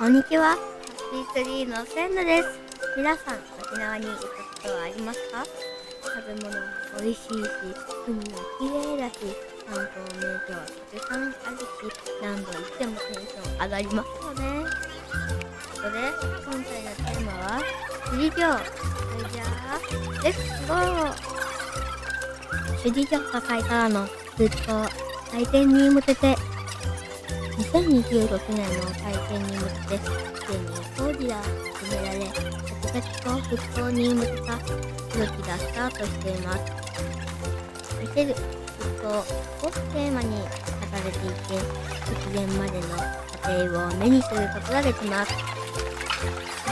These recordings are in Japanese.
こんにちは。ハッピーツリーのセンナです。皆さん、沖縄に行ったことはありますか？食べ物も美味しいし、海も綺麗だし、観光名所はたくさんあるし、何度行ってもテンション上がりますよね。そこで、今回のテーマは、首里城。それじゃあ、レッツゴー。首里城が開からのずっと開店に向けて、2026年の開店に向けて、すでに工事が進められ、着々と復興に向けた動きがスタートしています。見せる復興をテーマに書かれていて、実現までの過程を目にすることができます。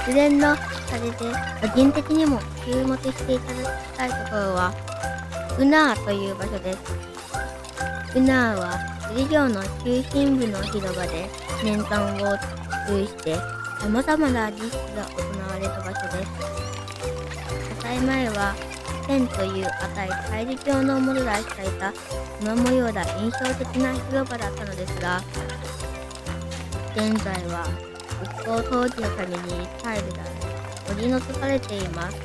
実現の過程で個人的にも注目していただきたいところは、ウナーという場所です。ウナーは首里城の中心部の広場で年間を通して様々な儀式が行われた場所です。火災前は天という赤い大陸状のモデライされた縞模様が印象的な広場だったのですが、現在は復興当時のためにタイルが取り除かれています。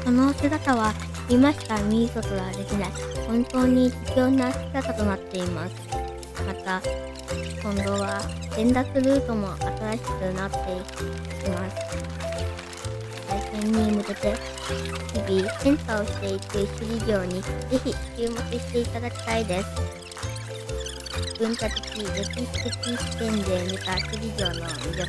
その姿は今しか見ることができない本当に貴重な姿となっています。また、今後は連絡ルートも新しくなっています。開店に向けて日々変化をしていく首里城にぜひ注目していただきたいです。文化的歴史的視点で見た首里城の魅力、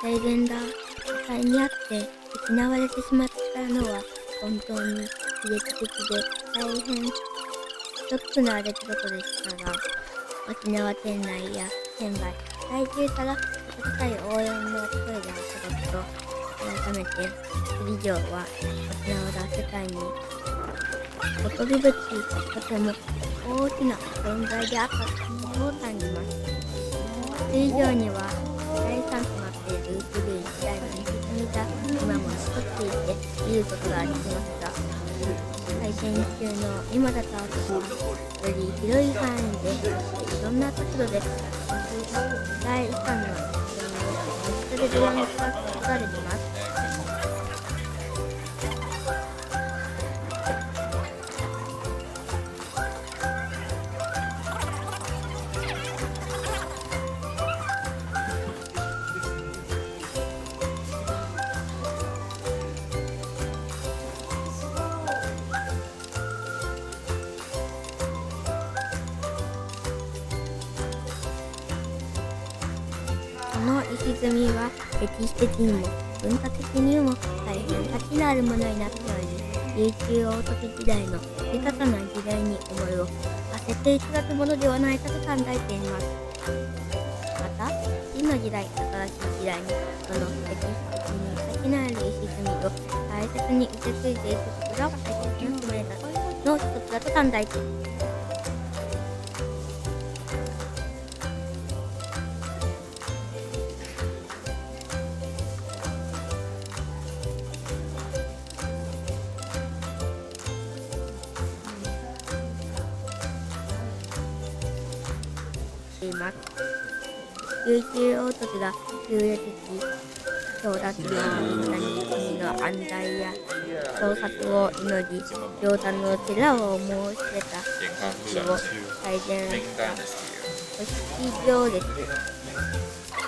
大変だ火災にあって失われてしまったのは本当に悲劇的で大変ショックな出来事でしたが、沖縄県内や県外在住から温かい応援の声が届くと、改めて首里城は沖縄が世界に誇るべきとても大きな存在であったことを感じます。首里城には大産となっている古い時代の西住が今も残っていて見ることができました。開店中の今だからこそ、より広い範囲でいろんな角度で大遺産のそれでご覧いただくことができます。この石積みは歴史的にも文化的にも大変価値のあるものになっており、琉球王時時代の豊かな時代に思いを馳せていただくものではないかと考えています。また、次の時代、新しい時代にその歴史的に価値のある石積みを大切に受け継いでいくことが大切な使命の一つだと考えています。琉球王族が優越的強奪のみんなに国の安泰や捜索を祈り、両端の寺を申し出た儀を改善した組織行列。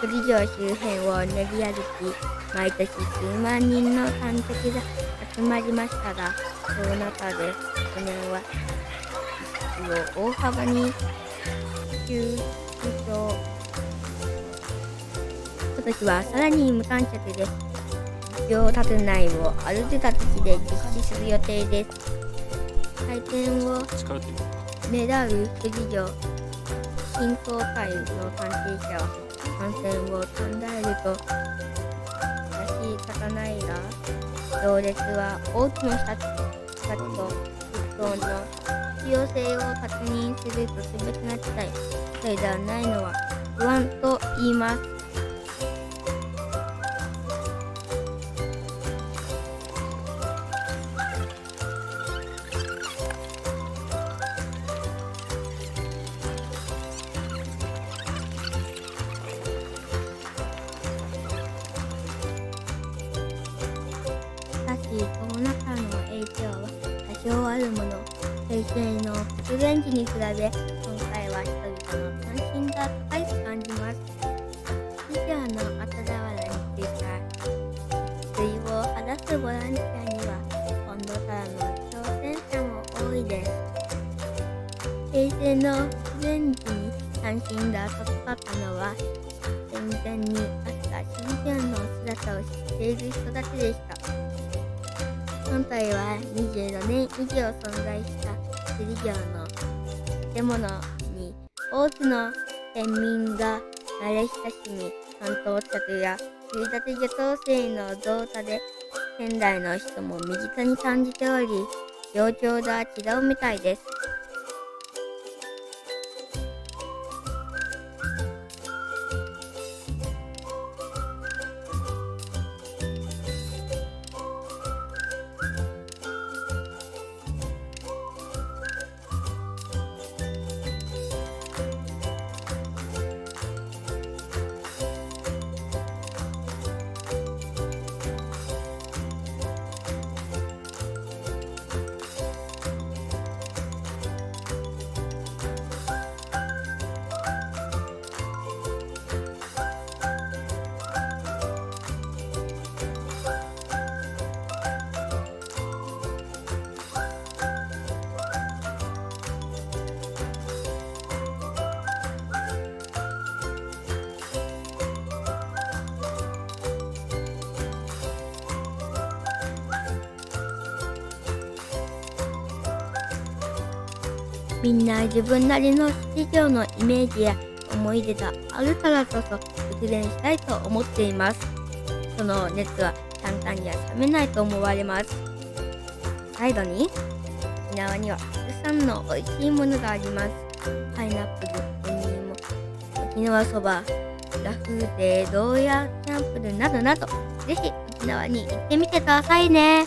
首里城周辺を練り歩き、毎年数万人の観客が集まりましたが、コロナ禍で去年は実施を大幅に縮小。今年はさらに無観客で行立内をある程度で実施する予定です。開店を狙う首里城振興会の関係者は、感染を考えると致し方ないが、行列は多くの人たちと復興の必要性を確認する特別な機会、それではないのは不安と言います。徴あるもの。平成の復元時に比べ、今回は人々の関心が高いと感じます。以上の後俵についた水を晴らすボランティアには、今度からの挑戦者も多いです。平成の復元時に関心が高かったのは、戦前にあった真珠湾の姿を知っている人たちでした。本体は25年以上存在した首里城の建物に多くの県民が慣れ親しみ、観光客や釣り立て漁港生の増加で仙台の人も身近に感じており、状況が違うみたいです。みんな自分なりの首里城のイメージや思い出があるからこそ実現したいと思っています。その熱は簡単には冷めないと思われます。最後に、沖縄にはたくさんの美味しいものがあります。パイナップル、紅芋、沖縄そば、ラフーテ、ローヤキャンプルなどなど、ぜひ沖縄に行ってみてくださいね。